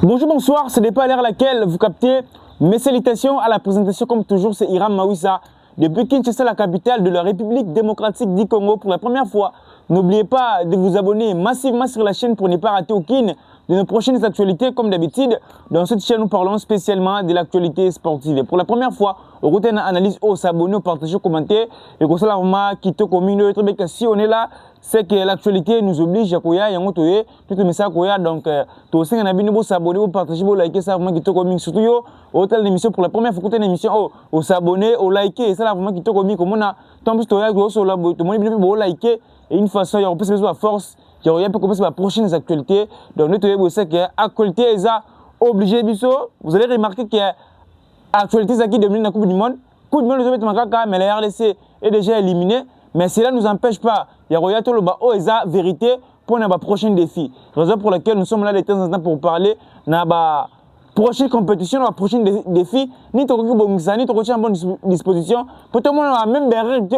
Bonjour, bonsoir, ce n'est pas l'heure à laquelle vous captez mes salutations à la présentation. Comme toujours, c'est Hiram Mawissa depuis Kinshasa, la capitale de la République démocratique du Congo. Pour la première fois, n'oubliez pas de vous abonner massivement sur la chaîne pour ne pas rater aucune de nos prochaines actualités. Comme d'habitude, dans cette chaîne, nous parlons spécialement de l'actualité sportive. Pour la première fois, au côté d'une analyse, s'abonner, partager, commenter. Et comme ça, là, quitter commune, si on est là, c'est que l'actualité nous oblige à courir, et tout le message courir. Donc, tout aussi, on a bien s'abonner, partager, liker, ça, vraiment, quitter commune. Surtout, au tel émission, pour la première fois, écouter une émission, s'abonner, liker, et ça, là, vraiment, quitter commune. Comme on a, tant plus, tout le monde, liker, et une façon, il y a plus de force. Il y a commencer par les prochaines actualités. Donc, nous savons que l'actualité est obligée. Vous allez remarquer que l'actualité est qui domine la Coupe du Monde. Coupe du Monde, nous avons mais la RDC est déjà éliminée. Mais cela ne nous empêche pas. Il y a tout le bas, vérité pour nos prochains défis. Raison pour laquelle nous sommes là de temps en temps pour parler de la prochaine compétition, de la prochaine défi. Ni tout le monde en bonne disposition. Pour tout le monde, la même vérité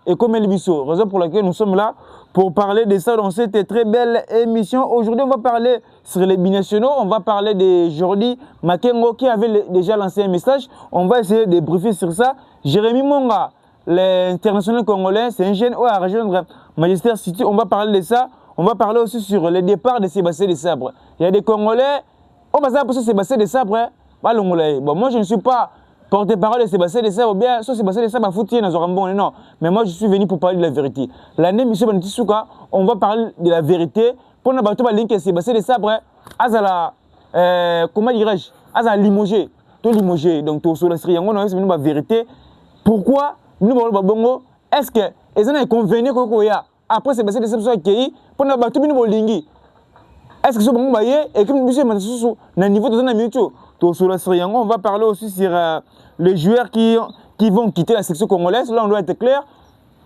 et comme les bisous. Raison pour laquelle nous sommes là pour parler de ça dans cette très belle émission. Aujourd'hui, on va parler sur les binationaux. On va parler de Jordi Makengo qui avait déjà lancé un message. On va essayer de briefer sur ça. Jérémy Monga, l'international congolais, c'est un jeune à rejoindre Manchester City. On va parler de ça. On va parler aussi sur le départ de Sébastien Desabre. Il y a des Congolais. On va savoir Sébastien Desabre. Bon, moi, je ne suis pas porte-parole de Sébastien Desabre, ou bien soit Sébastien Desabre a foutu dans un non. Mais moi, je suis venu pour parler de la vérité. L'année, M. Banitisuka, on va parler de la vérité. Pour nous battre, Sébastien Desabre, comment dirais-je, à limogé. Tout limogé. Donc, tout sur la série, on a la vérité. Pourquoi nous avons bongo? Est-ce que les gens convenu que après Sébastien Desabre soit accueilli pour nous battre, nous avons est-ce que ce bon baillé et comme monsieur Matissou na niveau de Namito to sur la série on va parler aussi sur les joueurs qui vont quitter la section congolaise. Là on doit être clair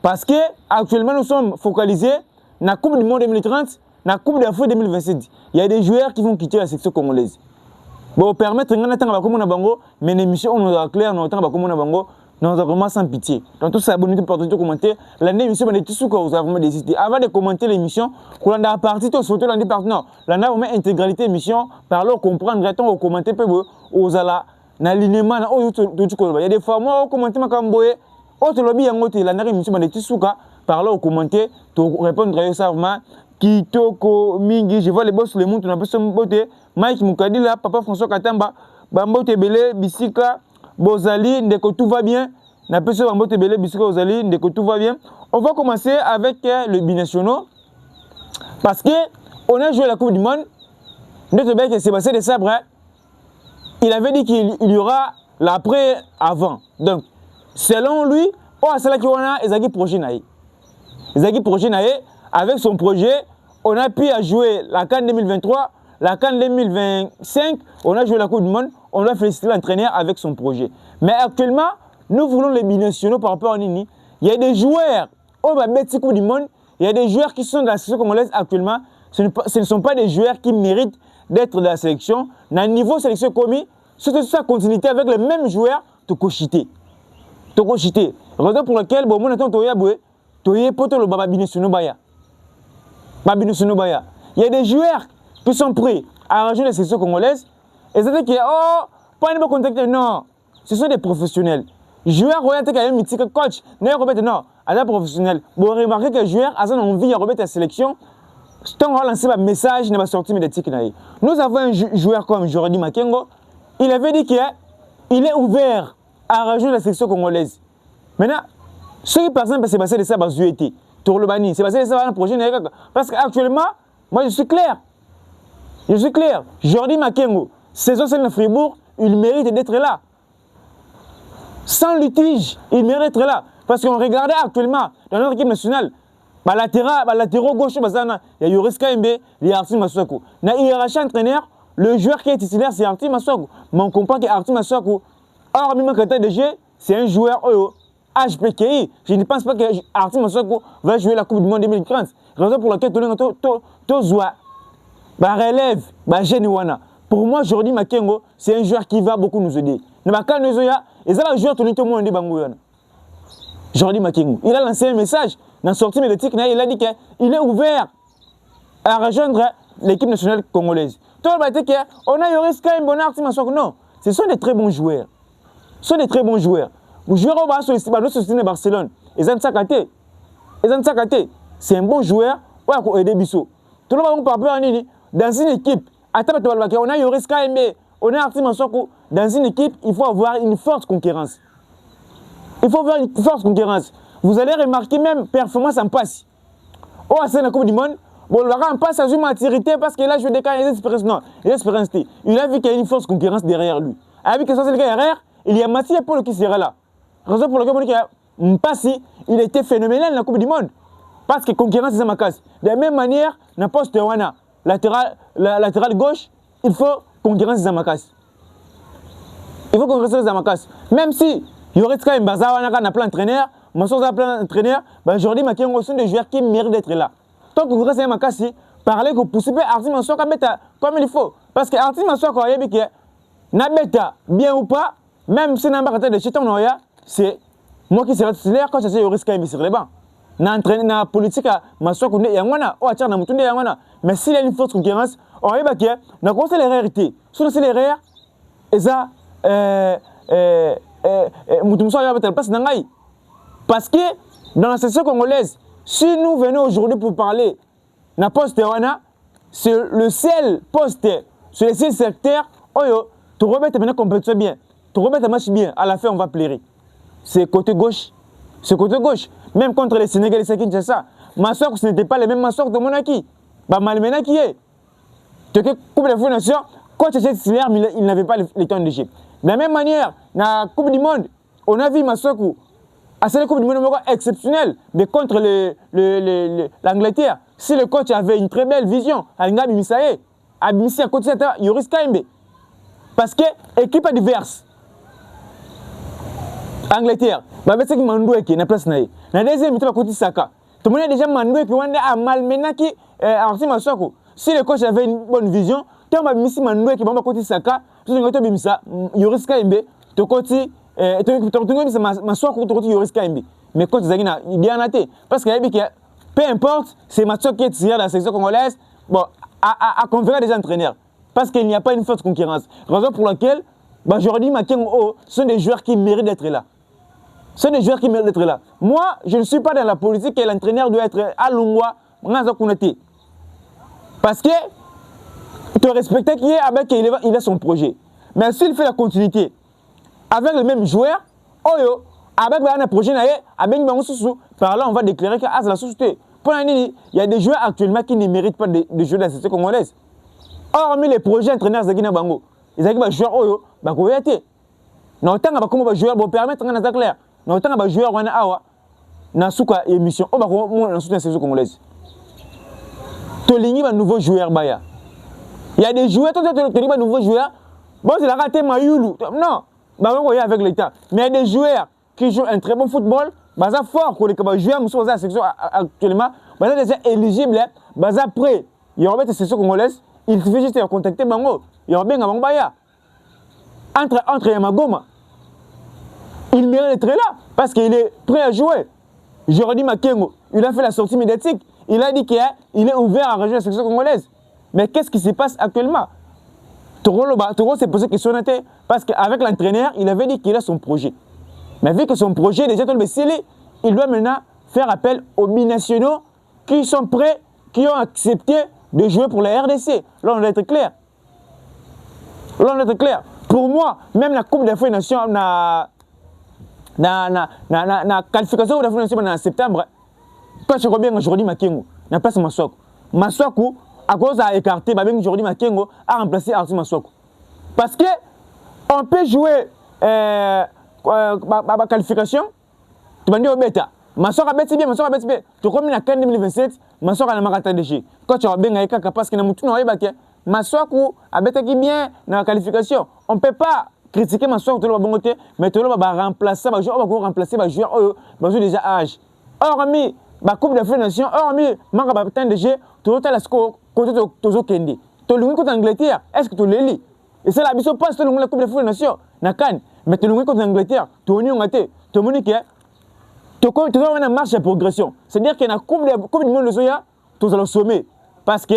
parce que actuellement nous sommes focalisés na Coupe du Monde 2030, na Coupe d'Afrique 2027. Il y a des joueurs qui vont quitter la section congolaise. Bon permettre ngana tanga ba komona bango mais l'émission on doit clair na tanga ba komona bango. Non, vraiment sans pitié. Donc, tout ça, abonnez-vous, partagez, commentez. L'année, monsieur, vous avez vraiment décidé. Avant de commenter l'émission, quand on a parti, tout surtout l'année partenaire. L'année, on met intégralité l'émission, parlons, comprendre, on commenter, aux ala, l'alignement, il y a des fois, moi, on commente, ma camboye, autre lobby, en côté, l'année, monsieur, parlons, commenter, répondre à ça, Kitoko, Mingi, je vois les boss sur le monde, on a besoin de beauté. Mike Moukadi, là, papa François Katamba, Bambo Tebele, Bissika, Bozali, dès que tout va bien, n'a pas besoin de Bélé, Bissika, Bozali, dès que tout va bien. On va commencer avec le binationaux. Parce qu'on a joué la Coupe du Monde. Notre mec, Sébastien Desabre, il avait dit qu'il y aura l'après-avant. Donc, selon lui, c'est là qu'on a Ezagi projet. Ezagi projet, avec son projet, on a pu jouer la CAN 2023, la CAN 2025, on a joué la Coupe du Monde. On doit féliciter l'entraîneur avec son projet. Mais actuellement, nous voulons les binationaux par rapport à Nini. Il y a des joueurs, on va mettre Coupe du Monde, il y a des joueurs qui sont dans la sélection congolaise actuellement. Ce ne sont pas des joueurs qui méritent d'être dans la sélection. Dans le niveau sélection commis, c'est sa continuité avec les mêmes joueurs, Tokochité. Raison pour laquelle, bon, mon attend Toye poto le baba binationaux baya. Il y a des joueurs qui sont prêts à rejoindre la sélection congolaise. Et c'est que, pas de contacter, non. Ce sont des professionnels. Joueur, il y a un mythique coach. Non, il est professionnel. Vous remarquez que le joueur a envie de remettre la sélection. Tant qu'on a lancé un message, il n'a pas sorti médiatique. Nous avons un joueur comme Jordi Makengo. Il avait dit qu'il est ouvert à rejoindre la sélection congolaise. Maintenant, ceux qui, par exemple, Sébastien Desabre a joué, Tourlobani, Sébastien Desabre a un projet. Parce qu'actuellement, moi je suis clair. Jordi Makengo, saison celle de Fribourg, il mérite d'être là. Sans litige, il mérite d'être là. Parce qu'on regardait actuellement dans notre équipe nationale, latéraux gauche, il y a Yoris Kaimbe, il y a Artim Masuaku. Dans la hiérarchie entraîneur, le joueur qui est titulaire, c'est Artim Masuaku. Mais on comprend qu'Artim Masuaku, hors même quand de jeu, c'est un joueur HPKI. Je ne pense pas que Artim Masuaku va jouer la Coupe du Monde 2030. Raison pour laquelle tout le monde relève, Genuana. Pour moi, Jordi Makengo, c'est un joueur qui va beaucoup nous aider. Il y a un joueur qui Jordi Makengo. Il a lancé un message dans la sortie médiatique. Il a dit qu'il est ouvert à rejoindre l'équipe nationale congolaise. On a Yoris Kaimbe, on a Arti Maswako. Non, ce sont des très bons joueurs. Ce sont des très bons joueurs. Les joueurs au Barcelone, ils ont Sakate. C'est un bon joueur. On a aidé Bissot. Tout le monde parle dans une équipe. On a Yoris Kaimbe, on a Arti Maswako. Dans une équipe, il faut avoir une forte concurrence. Il faut avoir une forte concurrence. Vous allez remarquer même performance en passe. Oh, c'est la Coupe du Monde. Bon, le en passe à une maturité parce qu'il a joué des cas d'expérience. Non, l'expérience. Il a vu qu'il y a une forte concurrence derrière lui. Il a vu que ça c'est le cas derrière. Il y a Mathieu Paul qui sera là. Raison pour laquelle on dit que il était phénoménal dans la Coupe du Monde. Parce que concurrence c'est ma casse. De la même manière, n'importe où latéral gauche, il faut concurrence c'est ma casse. Il faut concurrence c'est ma casse. Même si il y aurait quand même un plan entraîneur, plan entraîneur, aujourd'hui, il sont des joueurs qui méritent d'être là. Tant que vous restez ma casse, parlez que pour souper Arti Maswako comme il faut. Parce que Arti Maswako, bien ou pas, même si n'a pas de chiton, c'est moi qui serai titulaire quand c'est Yoris Kaimbe sur les bancs. Na politique Maswako yangwana, o atia na mutunde yangwana. Mais s'il y a une forte concurrence, on va dire na conseil les rarités. Sur les rares, et ça parce que dans la section congolaise, si nous venons aujourd'hui pour parler na poste c'est le seul poste, c'est le seul secteur où tu remets ta compétition bien, tu remets ta match bien, à la fin on va plairer. C'est côté gauche. C'est côté gauche. Même contre les Sénégalais, c'est ça. Maswako, ce n'était pas les mêmes Maswako de Monaki. Malmena qui est. Tu sais, Coupe de Nation, quand tu es titulaire, il n'avait pas le temps de jeu. De la même manière, dans la Coupe du Monde, on a vu Maswako à cette Coupe du Monde exceptionnelle, mais contre l'Angleterre. Si le coach avait une très belle vision, Abimisi à côté de ça, Yoris Kaimbe. Parce que l'équipe est diverse. Angleterre, c'est qui Mandoué qui est na place naïe. Na deuxième minute, côté Saka. Tout le monde a déjà Mandoué qui a malmené qui Arti Maswako. Si le coach avait une bonne vision, tu as mis Mandoué qui va côté Saka, tu as mis ça, Yoris Kaimbe, tu côté Maswako, tu côté Yoris Kaimbe. Mais coach Zagina, il est en athée. Parce que peu importe, c'est Maswako qui est tiré dans la section congolaise, bon, à conférer des entraîneurs. Parce qu'il n'y a pas une forte concurrence. Raison pour laquelle, aujourd'hui, ce sont des joueurs qui méritent d'être là. Ce sont des joueurs qui méritent d'être là. Moi, je ne suis pas dans la politique et l'entraîneur doit être à Lungwa, parce que tu respectes qui est avec il a son projet. Mais s'il fait la continuité avec le même joueur, avec un projet, par là on va déclarer que c'est la société. Il y a des joueurs actuellement qui ne méritent pas de jouer dans la société congolaise. Hormis les projets entraîneurs Zagina Bango, ils ont des joueurs non, tant que les joueurs vont permettre de clair. Non, tant que les joueurs vont avoir une émission. On va dans la saison congolaise. Tu as un nouveau joueur. Il y a des joueurs, tu as un nouveau joueur. Bon, c'est la raté Mayoulou. Non, on va avec l'État. Mais il y a des joueurs qui jouent un très bon football. C'est fort pour les joueurs qui sont dans la section actuellement. C'est déjà éligible. Après, il y aura des sections congolaises. Il suffit juste de contacter Bango. Il y aura bien un Baya. Entre Yamagoma, il mérite d'être là parce qu'il est prêt à jouer. Jordi Makengo, il a fait la sortie médiatique. Il a dit qu'il est ouvert à rejoindre la section congolaise. Mais qu'est-ce qui se passe actuellement? Toro s'est posé question parce qu'avec l'entraîneur, il avait dit qu'il a son projet. Mais vu que son projet est déjà tombé scellé, il doit maintenant faire appel aux binationaux qui sont prêts, qui ont accepté de jouer pour la RDC. Là, on doit être clair. Pour moi, même la Coupe d'Afrique des Nations, la qualification de l'Afrique des Nations en septembre, quand je reviens aujourd'hui, Makengo, n'a pas Maswako. Maswako, à cause à écarter, aujourd'hui Makengo a remplacé Arti Maswako. Parce que on peut jouer la qualification, tu vas dire au bêta. Maswako a bêté bien. Tu remets la CAN 2027, Maswako a la Marathon de chez. Quand tu reviens à écarter, parce que n'a moutou n'a pas Maswako a bêté bien dans la qualification. On ne peut pas critiquer Maswako, mais tu vas remplacer, on va remplacer les joueurs déjà âge. Hormis la Coupe d'Afrique des Nations, hormis le temps de jeu, tu as la score côté de Tozo Kendi. Tu as le contre l'Angleterre, est-ce que tu l'as lu? Et c'est la mission passe la Coupe d'Afrique des Nations, mais tu as le contre l'Angleterre, tu as le tu as monique, tu as une marche de progression. C'est-à-dire qu'il y a une Coupe du Monde de Soya, tu as le sommet. Parce que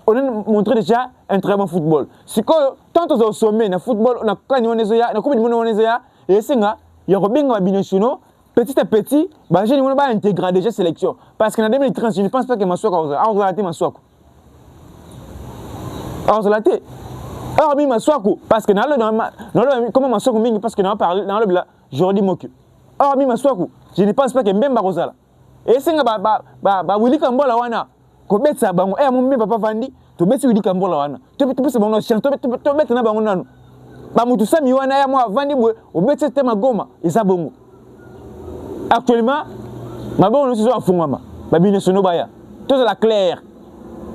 on a montré déjà un très bon football. C'est que tant au sommet, dans le football, on a gagné, on a coupe du monde, on a et c'est ça, il y a bien binationaux, petit à petit, j'ai intégré déjà sélection. Parce qu'en 2030, je ne pense pas que Maswako a raté Maswako. Alors, Maswako, parce que comment Maswako, parce que dans le blanc, j'aurais dit Moku. Alors, Maswako, je ne pense pas que Mbemba Rosala. Et c'est ça, Willy Kambola wana. Ko betsa bango mon papa vandi to betsi Willy Kambola wana to betsa bango chien to betsa na bango nanu ba mutu sami wana ya moi vandi boy o betsa tema goma eza bongo actuellement ma bongo no so afungama ba binationaux baya to la claire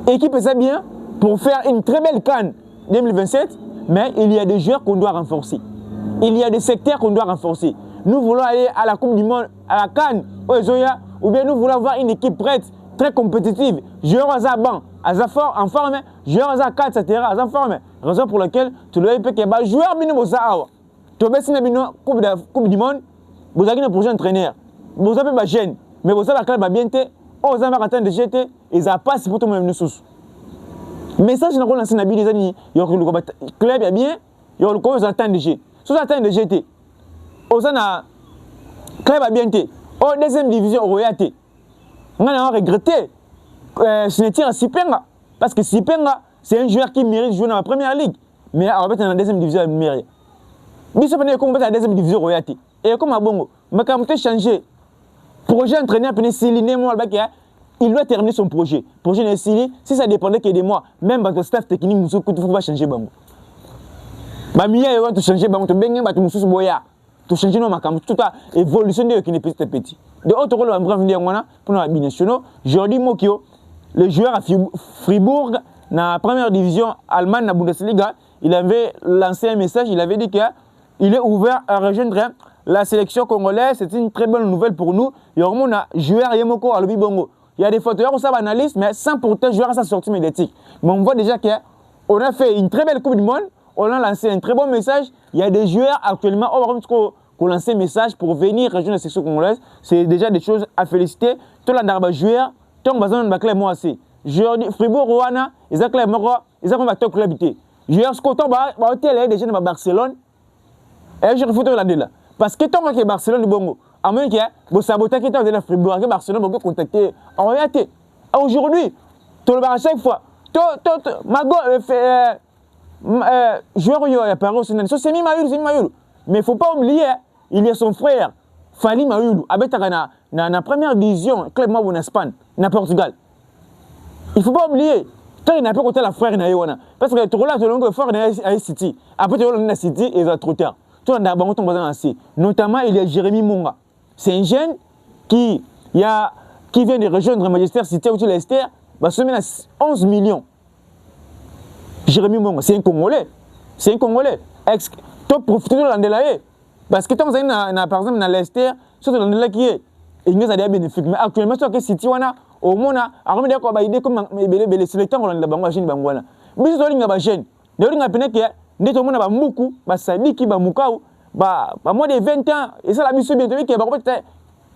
équipe est bien pour faire une très belle CAN 2027 mais il y a des joueurs qu'on doit renforcer, il y a des secteurs qu'on doit renforcer. Nous voulons aller à la Coupe du Monde, à la CAN ou bien nous voulons avoir une équipe prête, très compétitive, joueurs à banc, à fort en forme, joueurs à 4, etc. à forme. Raison pour laquelle tu dois dire que les joueurs minimum ça. Tu as besoin Coupe du Monde, vous avez un projet entraîneur, vous avez un jeune, mais vous avez un club bien été, vous avez un temps de jeter, et ça passe pour tout le monde. Message dans le Sénat, les amis, il y a le club est bien, il y a le club temps de jeter. Si vous avez de jeter, vous avez un club bien été, au deuxième division, au Royauté. On a regretté signature à Sipenga. Parce que Sipenga, c'est un joueur qui mérite de jouer dans la première ligue. Mais en fait, dans la deuxième division, il mérite. Mais ça peut être dans la deuxième division royauté. Et comme à Bongo, mais quand on a changé, projet entraîneur, il doit terminer son projet. Projet de Sili, si ça dépendait que de moi, même dans le staff technique, il faut changer Bongo. Mia, il va changer Bongo, tu vas tout changer nos macams, toute évolution de qui n'est petit à petit. De autre rôle, on va venir pour nos binationaux. Jordi Mokio, le joueur à Fribourg, dans la première division allemande de la Bundesliga, il avait lancé un message, il avait dit qu'il est ouvert à rejoindre la sélection congolaise. C'est une très bonne nouvelle pour nous. Il y a un joueur Yemoko à Lobibongo. Il y a des fauteurs qui sont analystes, mais sans pourtant jouer à sa sortie médiatique. Mais on voit déjà qu'on a fait une très belle Coupe du Monde. On a lancé un très bon message. Il y a des joueurs actuellement qui ont lancé un message pour venir rejoindre la section congolaise. C'est déjà des choses à féliciter. Tout le monde joueur, tout le monde a moi aussi. Joueur Fribourg, Rwanda, ils ont un top club. Joueur Scoton, déjà dans Barcelone. Et je refais là. Parce que tant que Barcelone, Bongo, à moins que vous sabotez qui est dans Fribourg, Barcelone, vous contacter en réalité. Aujourd'hui, tout le monde à chaque fois. Mago fait. Joueur il y a paru au Sénégal, c'est Mayoulou. Mais il ne faut pas oublier, il y a son frère, Fali Mayoulou, avec la première division, club en Espagne, en Portugal. Il ne faut pas oublier, toi il n'a pas côté la frère Naïwana. Parce que tu regardes le frère à City, après tu regardes City et il est trop tard. Tu as d'abord ton voisin ainsi. Notamment, il y a Jérémy Monga. C'est un jeune qui vient de rejoindre Manchester City ou Leicester, va se mettre à 11 millions. Jérémy Mongo, c'est un Congolais. C'est un Congolais. Tu profites de l'Andelaye. Parce que par exemple, dans l'Esther, c'est l'Andelaye qui est. Il y a des bénéfices. Mais actuellement, sur le City, au monde, à remettre des idées comme les sélecteurs, on a des banques à Bangwana. Mais c'est une chaîne. D'ailleurs, on a peine que dès que on a beaucoup, Sadiki, Mukau, moins de 20 ans, et ça, la mission bientôt, qui est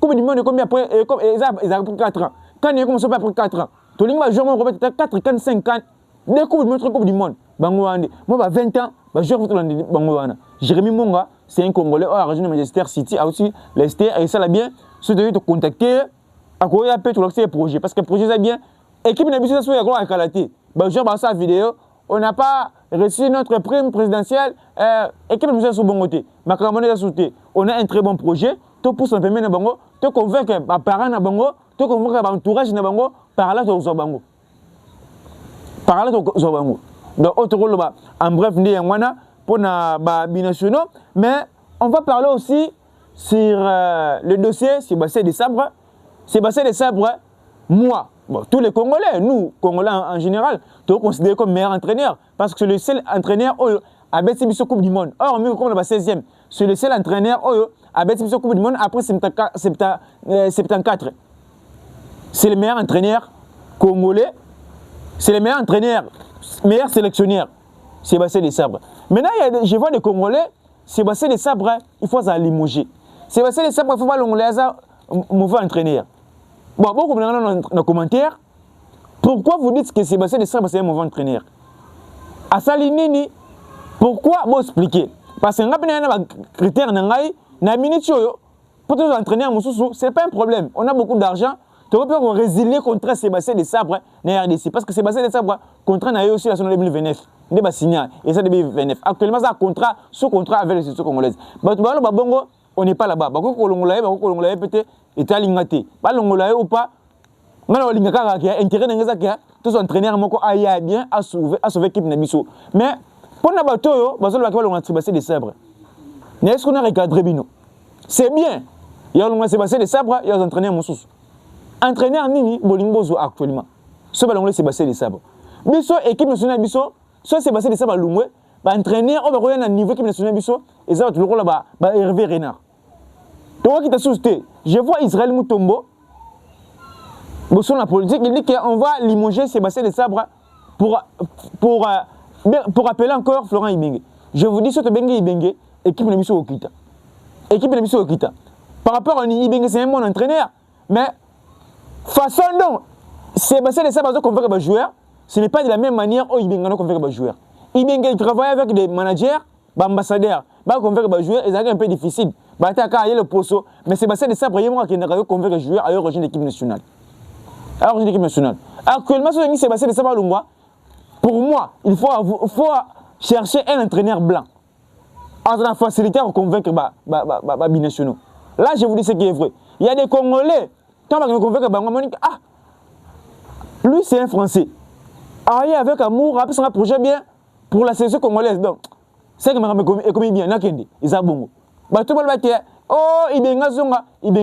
comme du monde, combien après, ils ont pris 4 ans. Quand ils commencent pas après 4 ans, tout le monde va jouer 4, 5 ans. Dès que vous montrez Coupe du Monde, moi, 20 ans, je vais vous Bangouana. Jérémy Monga, c'est un Congolais, à la région de Manchester City, aussi Leicester, et ça l'a bien, ceux de te contacter, à quoi il y a peut-être l'accès au projet, parce que le projet est bien. Équipe n'a pas besoin de qualité. Je vais sa vidéo, on n'a pas reçu notre prime présidentielle, équipe n'a pas besoin de bon côté. Ma camarade a sauté. On a un très bon projet, tout pour s'en permettre de Bango, tout convaincre mes parents de Bango, tout convaincre mon entourage de Bango, par là, tout au Bango. Par là, donc, autre rôle, en bref, pour les binationaux. Mais on va parler aussi sur le dossier Sébastien Desabre. Sébastien Desabre, moi, tous les Congolais, nous, Congolais en général, nous considérons comme meilleur entraîneur. Parce que c'est le seul entraîneur qui a battu la Coupe du Monde. Or, nous, comme le 16e, c'est le seul entraîneur qui a battu la Coupe du Monde après 74. C'est le meilleur entraîneur congolais. C'est le meilleur entraîneur, meilleur sélectionneur, Sébastien Desabre. Maintenant, je vois des Congolais, Sébastien Desabre, il faut ça limoger. Sébastien Desabre, il faut pas l'ongler à ça, mauvais entraîneur. Bon, beaucoup dans les commentaires, Pourquoi vous dites que Sébastien Desabre c'est un mauvais entraîneur? À Salinini, pourquoi vous expliquez? Parce que nous avons des critères na minute pour tous les entraîneurs, ce n'est pas un problème. On a beaucoup d'argent. Tu peux résilier contre Sébastien Desabre na RDC. Parce que Sébastien Desabre, contrat n'a eu aussi la saison 2029. Il a signé. Et ça 2029. Actuellement, ça contrat, sous contrat avec les institutions congolaises. On n'est pas là-bas. Peut-être Italie, pas l'ongolaye ou pas. Maintenant, on a intérêt à tous les entraîneurs a bien à sauver l'équipe Nabiso. Mais pour nous bateau, on a Sébastien Desabre. Mais est-ce qu'on a recadré Bino? C'est bien. Il y a Sébastien Desabre, il y a des entraîneurs Moussous. Entraîneur Nini, Bolingozo actuellement. Ce ballon est Sébastien Desabre. Biso, équipe nationale Biso, soit Sébastien Desabre Lumwe, entraîneur, on va un niveau équipe nationale Biso, et ça va toujours là-bas, Hervé Renard. Donc, qui t'a suscité, je vois Israël Moutombo. Sur la politique, il dit qu'on va limoger Sébastien Desabre pour appeler encore Florent Ibenge. Je vous dis, ce que Ibenge Ibenge, équipe de Misso Okita. Équipe de Misso Okita. Par rapport à Ibenge, c'est un bon entraîneur. Mais, façon dont Sébastien Desabre a convaincu les joueurs, ce n'est pas de la même manière où Ibenge a convaincu les joueurs. Ibenge, il travaille avec des managers, des ambassadeurs. Il convainc les joueurs, c'est un peu difficile. Il y a le poste. Mais Sébastien Desabre, il a convaincu les joueurs à l'origine de l'équipe nationale. Alors, l'équipe nationale. Actuellement, ce Sébastien Desabre Lumwa, pour moi, il faut chercher un entraîneur blanc. En train de faciliter à convaincre les binationaux. Là, je vous dis ce qui est vrai. Il y a des Congolais, quand on convainc lui, c'est un Français. Arrivé avec amour, après son projet bien pour la sélection congolaise. Donc, c'est comme bien, il y a bon. Tout le monde va dire, oh,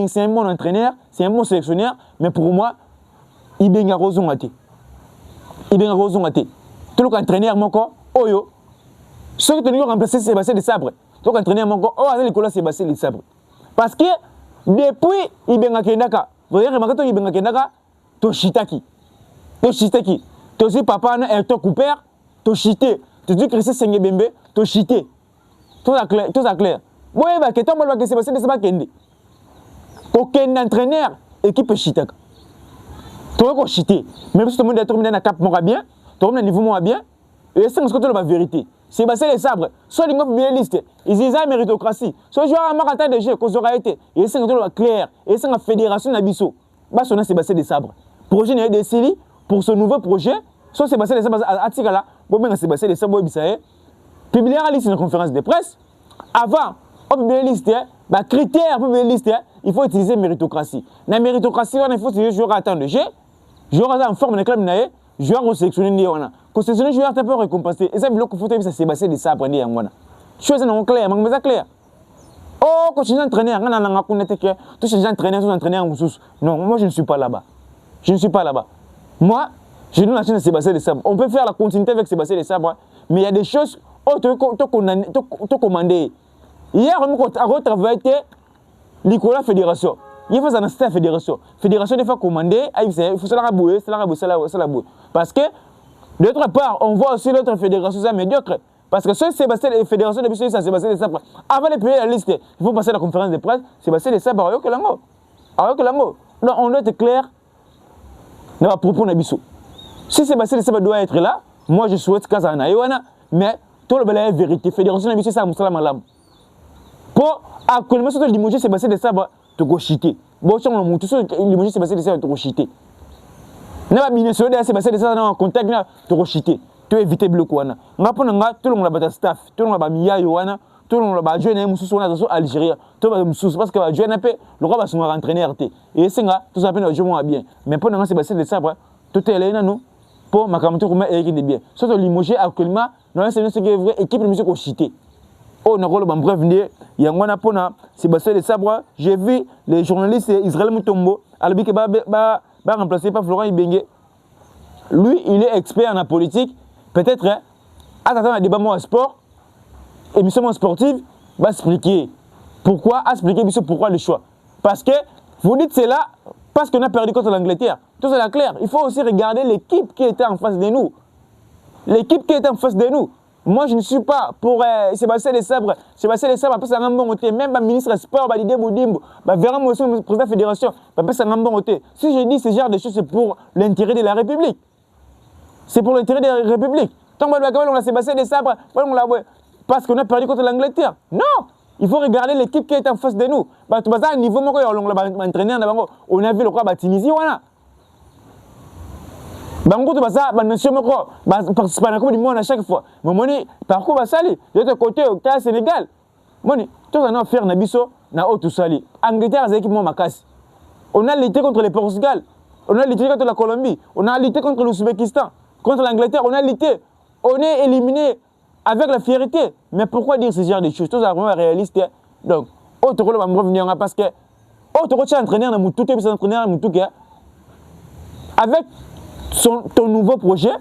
c'est un bon entraîneur, c'est un bon sélectionneur, mais pour moi, Ibenge Rozongate. Ibenge Rozongate. Tout le entraîneur moko oyo. Ceux qui ont remplacé Sébastien Desabre. Tout le entraîneur moko oh avec Nicolas Sébastien Desabre. Parce que depuis Ibenge Kendaka, vous avez remarqué que Ibenge Kendaka to shitaki. To shitaki. To si papa na un to couper, to shité. Tu dis que c'est Sengebembe, to shité. Tout ça clair, tout ça clair. Moi ba que tombe que Sébastien Desabre kende. Aucun entraîneur équipe shitaka. Tu vas chiter. Même si tout le monde est tombé dans un cap bien, tout le monde est niveau bien, et c'est ce que la vérité. Sébastien Desabre, soit les gens bien listés, ils disent la méritocratie. Soit je vois un marathon de jeu, qu'on aura été, et c'est que clair, et c'est la fédération d'Abisso. Bah, son nom Sébastien Desabre. Projet n'est décidé pour ce nouveau projet, soit Sébastien Desabre à Tigala, bon, ben Sébastien Desabre, publier la liste de conférence de presse. Avant, on peut bien lister, bah, critères pour bien lister, il faut utiliser méritocratie. Dans la méritocratie, il faut utiliser joueur à temps de jeu. Joueur en forme de club, joueur au sélectionné, quand sélectionné joueur, tu peux récompenser. Et ça, il faut que Sébastien Desabre ait un chose non claire, mais c'est clair. Oh, quand tu es entraîneur, tu es entraîneur, tu es entraîneur. Non, moi je ne suis pas là-bas. Je ne suis pas là-bas. Moi, je donne la chance de Sébastien Desabre. On peut faire la continuité avec Sébastien Desabre, mais il y a des choses, oh, tu as commandé. Hier, on a retravaillé Nicolas Fédération. Il faut s'annoncer à la fédération. La fédération, des fois, commander, il faut se la rabouer, parce que, d'autre part, on voit aussi l'autre fédération, c'est médiocre. Parce que c'est Sébastien, la fédération de Bissau, c'est Sébastien Desabre. Avant de payer la liste, il faut passer à la conférence de presse. Sébastien Desabre, alors que l'amour. Non, on doit être clair dans la propos de Bissau. Si Sébastien Desabre doit être là, moi je souhaite qu'il y ait un mais tout le monde est vérité. La fédération de Bissau, c'est un moussala malam. Pour actuellement, surtout limoger Sébastien Desabre, tu vas chiter. Bon, si on a limoger Sébastien Desabre, tu vas chiter. Na ba bine so de Sébastien Desabre na contact na to chiter. Tu éviter bloc wana. Ngapona nga tout le monde ba staff, tout le monde ba miya yo wana, tout le monde ba jeune mususu na zo Algérie. Tout ba mususu parce que ba jeune pe le roi ba son entraîneur te. Et singa tout ça peine jouer bien. Mais pour nga Sébastien Desabre, tout est là nous pour makamto ko ma équipe de bien. Surtout limoger actuellement, non c'est ce qui est vrai équipe de musique au chiter. Oh, on a le bref venir. Il y a un pona Sébastien Desabre. J'ai vu les journalistes Israël Moutombo, Albi qui va remplacer par Florent Ibenge. Lui, il est expert en la politique. Peut-être, à attendre un débat en sport, émission sportive, va expliquer pourquoi, pourquoi le choix. Parce que vous dites c'est là parce qu'on a perdu contre l'Angleterre. Tout ça est clair. Il faut aussi regarder l'équipe qui était en face de nous. L'équipe qui était en face de nous. Moi, je ne suis pas pour Sébastien Desabre. Sébastien Desabre, après, c'est un bon côté. Même le ministre des Sports, Badide Boudimbo, vraiment aussi le président de la fédération, après, c'est un bon côté. Si je dis ce genre de choses, c'est pour l'intérêt de la République. c'est pour l'intérêt de la République. Tant qu'on a Sébastien Desabre, parce qu'on a perdu contre l'Angleterre. Non! Il faut regarder l'équipe qui est en face de nous. Bah, tu vas à un niveau, on a entraîné, on a vu le quoi, Tunisie, voilà. Bango tu basa ba nation moko ba participer à la Coupe du monde à chaque fois. Mais moni parcours ba sali de l'autre côté au Sénégal. Moni tout ça na faire na biso na auto sali. Angleterre a équipe makasi. On a lutté contre le Portugal, on a lutté contre la Colombie, on a lutté contre l'Ouzbékistan, contre l'Angleterre, on a lutté. On est éliminé avec la fierté. Mais pourquoi dire ce genre de choses? Tout ça vraiment réaliste. Donc autre rôle va me revenir parce que autre coach entraîneur na mutu te bisa entraîneur na mutu avec ton nouveau projet,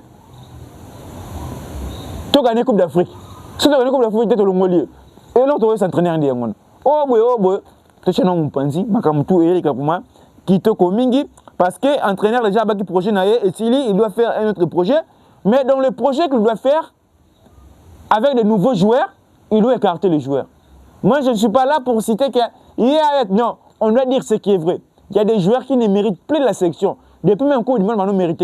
tu as gagné la Coupe d'Afrique. Si tu as gagné la Coupe d'Afrique, tu as le Molier. Et là, tu vas s'entraîner en diamant. Oh boy, tu as un panzi, Makamutu Eric Akuma, qui te commingi, parce que l'entraîneur déjà a un projet, et il doit faire un autre projet. Mais dans le projet qu'il doit faire, avec de nouveaux joueurs, il doit écarter les joueurs. Moi, je ne suis pas là pour citer que. Non, on doit dire ce qui est vrai. Il y a des joueurs qui ne méritent plus de la sélection. Depuis même coup du monde, on mérite.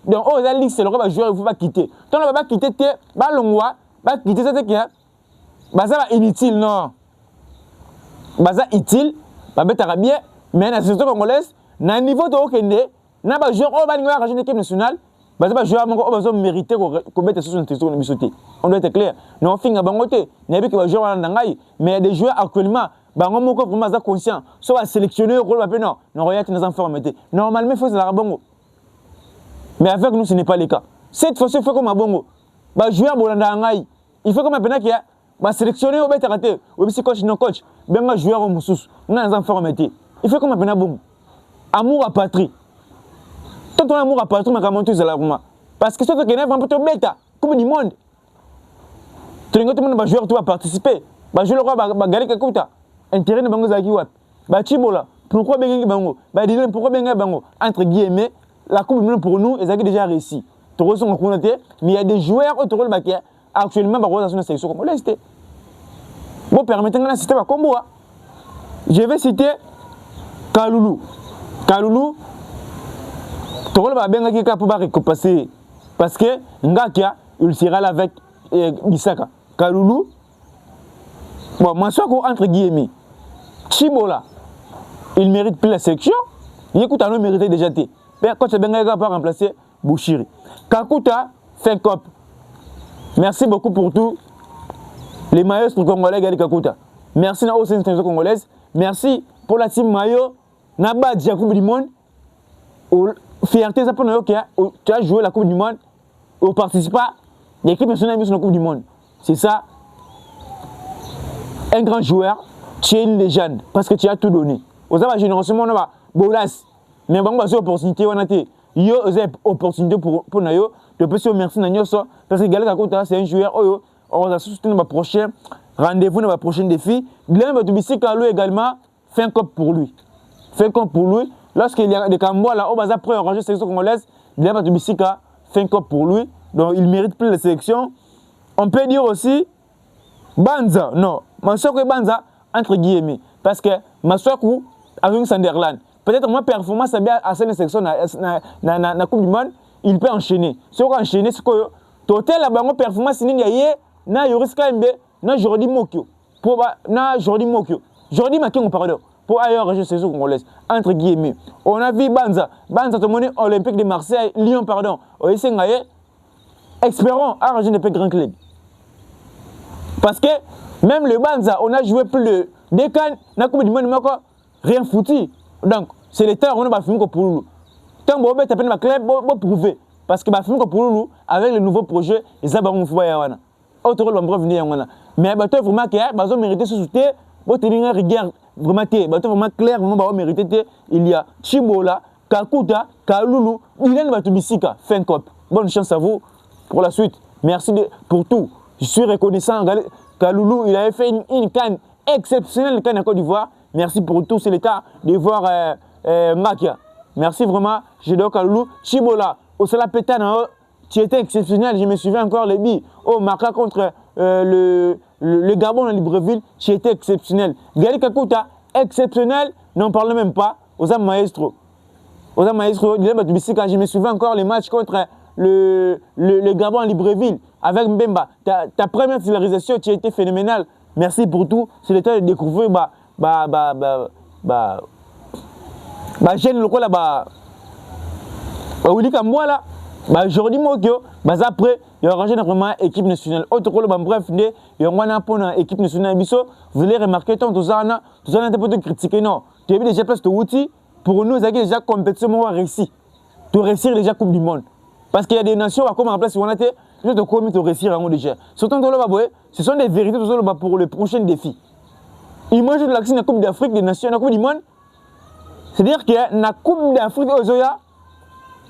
Donc, oh, la ligue, c'est le joueur, il ne faut pas quitter. Tant qu'on ne va pas quitter, va quitter, c'est que ça va inutile, non. Ça utile, ça va bien, mais dans la sélection congolaise, dans le niveau de Okende, dans le joueur, on va arranger une équipe nationale, ça va jouer, on va mériter qu'on mette sur une sélection de on doit être clair. Non, on finit à Bangote, il y a des joueurs en Nangaï, mais il y a des joueurs actuellement. On est vraiment conscient. Soit sélectionner au rôle, non, non, regarde nos enfants. Normalement, il faut se la bongo. Mais avec nous, ce n'est pas le cas. Cette fois-ci, il faut comme un bongo. Jouer à Bolandangaï. Il faut comme un pénal qui a sélectionner au bête raté. Ou bien si coach, non coach. Ben, joueur au moussous. Nous, nos enfants, il faut comme un pénal bongo. Amour à patrie. Tant ton amour à patrie, mais comment tu es là, parce que si tu es un peu de bêta, comme du monde. Tu es un joueur, tu vas participer. Je le crois, Gary Kakuta. Intérêt de Bango Zaki Wat. Chibola, pourquoi Bengi Bango? Dylan, pourquoi Bengi Bango? Entre guillemets, la Coupe du Monde pour nous, ils ont déjà réussi. Tu reçois en communauté, mais il y a des joueurs autour de Bakia, actuellement, dans la sélection congolaise. Bon, permettez-moi de citer ma combo. Je vais citer Kaloulou. Kaloulou, tu reçois Bengi Kika pour récompenser. Parce que Ngakia, il sera là avec Bisaka. Kaloulou, bon, moi, entre guillemets. Chibola, il mérite plus la sélection. Il écoute à nous mériter déjà. Quand c'est Bengaïga va remplacer Bouchiri. Kakuta fait cop. Merci beaucoup pour tout. Les maillots pour Congolais, Gadi Kakuta. Merci à la sélection congolaise. Merci pour la team maillot. Naba la Coupe du Monde. Fierté, ça pour tu as joué la Coupe du Monde. Au participa, l'équipe nationale sur la Coupe du Monde. C'est ça. Un grand joueur. Tu es une légende parce que tu as tout donné. Aux avons génération, on a bolas. Mais bon, c'est opportunité, on a été. Il y a une opportunité pour nous. Je peux dire merci à parce que Galera Kota, c'est un joueur. On va soutenir notre prochain rendez-vous, notre prochain défi. Glenn Batubisika, lui également, fait un cop pour lui. Fait un cop pour lui. Lorsqu'il y a des Cambois là, on va après arranger la sélection congolaise. Glenn Batubisika fait un cop pour lui. Donc il mérite plus la sélection. On peut dire aussi Banza. Non, Masoko Banza. Entre guillemets, parce que Maswaku avec Sunderland, peut-être moi performance à bien à cette section na Coupe du Monde, il peut enchaîner. Si on enchaîner, c'est que total la bango performance ni yé na Yoris Kaimbe na Jordi Mokyo pour na Jordi Mokyo. Jordi Makingo pardon pour ailleurs rejoindre saison congolaise entre guillemets. On a vu Banza tout le monde Olympique de Marseille, Lyon pardon. On essaie ngaye espérons arranger des grands clubs. Parce que même le Banza, on a joué plus de décan, na Coupe du Monde, rien foutu. Donc, c'est le temps où on va filmer pour nous. Tant que vous avez un club, vous prouver. Parce que vous filmer pour nous, avec le nouveau projet, ils ont un peu de autre rôle, on va venir. Mais vous avez vraiment mérité ce soutien, vous avez une rigueur vraiment clair, vous avez mérité. Il y a Chibola, Kakuta, Kaloulou, Dylan Batubisika, fin cop. Bonne chance à vous pour la suite. Merci pour tout. Je suis reconnaissant. Kaloulou, il avait fait une canne exceptionnelle, canne à Côte d'Ivoire. Merci pour tout, c'est l'état de voir Makia. Merci vraiment, j'adore Kaloulou. Chibola, au Salapetana, tu étais exceptionnel. Je me souviens encore les billes. Oh, Maka contre le Gabon à Libreville, tu étais exceptionnel. Gali Kakuta, exceptionnel, n'en parle même pas. Aux Maestro. Aux Maestro, je me souviens encore les matchs contre le Gabon à Libreville avec Mbemba. Ta première titularisation, tu as été phénoménale. Merci pour tout. C'est le temps de découvrir jeune local là Willy Kamboua là. Aujourd'hui moi après il y aura vraiment équipe nationale. Autre que bref il y aura pour équipe nationale biso. Vous allez remarquer tant tout ça n'a pas de critiquer non. Tu as déjà place de outils pour nous ça déjà compétition réussi. Tu réussir déjà coupe du monde. Parce qu'il y a des nations comme en place on a été je te commis de réussir en déjà. Surtout ce sont des vérités pour le prochain défi. Imagine l'action de la Coupe d'Afrique des Nations, la Coupe du Monde. C'est-à-dire que la Coupe d'Afrique aux Oya,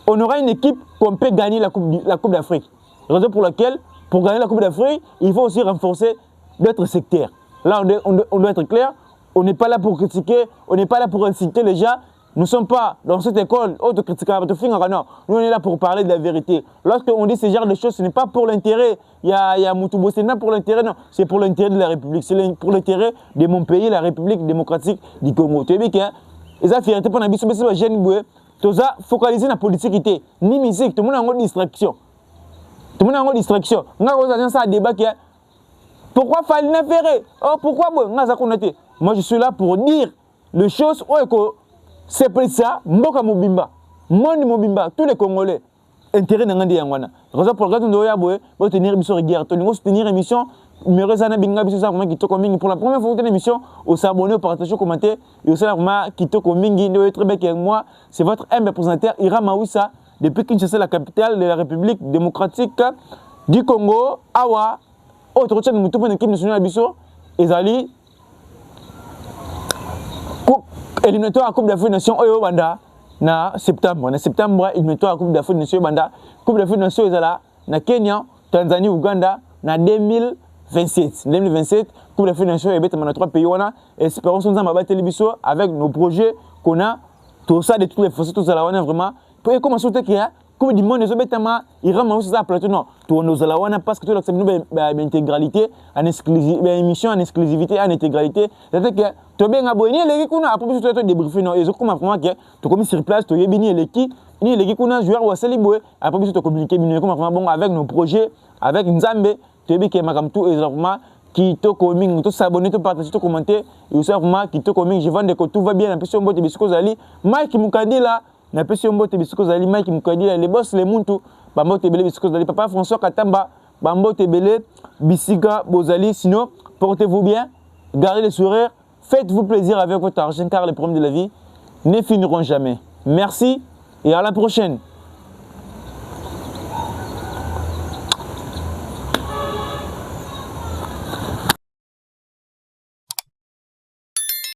on aura une équipe qu'on peut gagner la Coupe d'Afrique. Raison pour laquelle, pour gagner la Coupe d'Afrique, il faut aussi renforcer d'autres secteurs. Là, on doit être clair, on n'est pas là pour critiquer, on n'est pas là pour inciter les gens. Nous ne sommes pas dans cette école, autre critiquer, non. Nous, on est là pour parler de la vérité. Lorsqu'on dit ce genre de choses, ce n'est pas pour l'intérêt. Il y a Moutoubo, ce n'est pas pour l'intérêt, non. C'est pour l'intérêt de la République. C'est pour l'intérêt de mon pays, la République démocratique du Congo. Tu sais bien les affaires, pour la jeune bouée, tout ça, focaliser sur la politique, ni musique, tout le monde a une distraction. Tout le monde a une distraction. On a un débat qui est pourquoi fallait faire? Oh, pourquoi moi, je suis là pour dire les choses où c'est pour ça, Mboka Mobimba, Monde Mobimba, tous les Congolais, intérêt dans l'Inde Yangwana. Raison pour laquelle nous devons tenir émission régulière. Nous devons tenir émission, numéro Zana Binga, pour la première fois, émission, au s'abonner, au partager, au commenter, et au salaire, qui toque au Mingi, très bien avec moi. C'est votre humble représentateur, Ira Maouissa, depuis Kinshasa, la capitale de la République démocratique du Congo, Awa, autre chose, nous avons une équipe nationale Bisso, Ezali. Éliminatoire à Coupe d'Afrique Nation Oyo Banda na septembre. En septembre, éliminatoire à Coupe d'Afrique Nation Banda. Coupe d'Afrique Nation Ezala na Kenya, Tanzanie, Ouganda na 2027. 2027, Coupe d'Afrique Nation et dans 3 pays. Espérons que nous allons battre les bisous avec nos projets qu'on a. Tout ça de toutes les forces, tout ça là, on a vraiment. Pour commencer à dire Coupe du monde, il rend aussi ça plateau. Non, tout nous allons parce que tout l'accepte l'intégralité, en exclusivité, émission en exclusivité, en intégralité. C'est-à-dire que tu es bien abonné, les gens après plus tu débriefé non, et je comprends vraiment que tu commis sur place, tu es bien l'équipe, ni les gens joueurs ou célibé, après plus tu communiquer bien comment bon avec nos projets, avec Nzambe, tu es bien que makam tout exactement qui te communique, tu s'abonner, tu partager, tu commenter, et aussi vraiment qui te communique, je vends que tout va bien, en plus on boit des biscuits ali, Mike Mukandi là. Na pesi mbote bisiko zali Mike Mukadila les boss les muntu ba mbote belé bisiko zali papa François Katamba ba mbote belé bisika bozali sinon portez-vous bien, gardez le sourire, faites-vous plaisir avec votre argent car les problèmes de la vie ne finiront jamais. Merci et à la prochaine.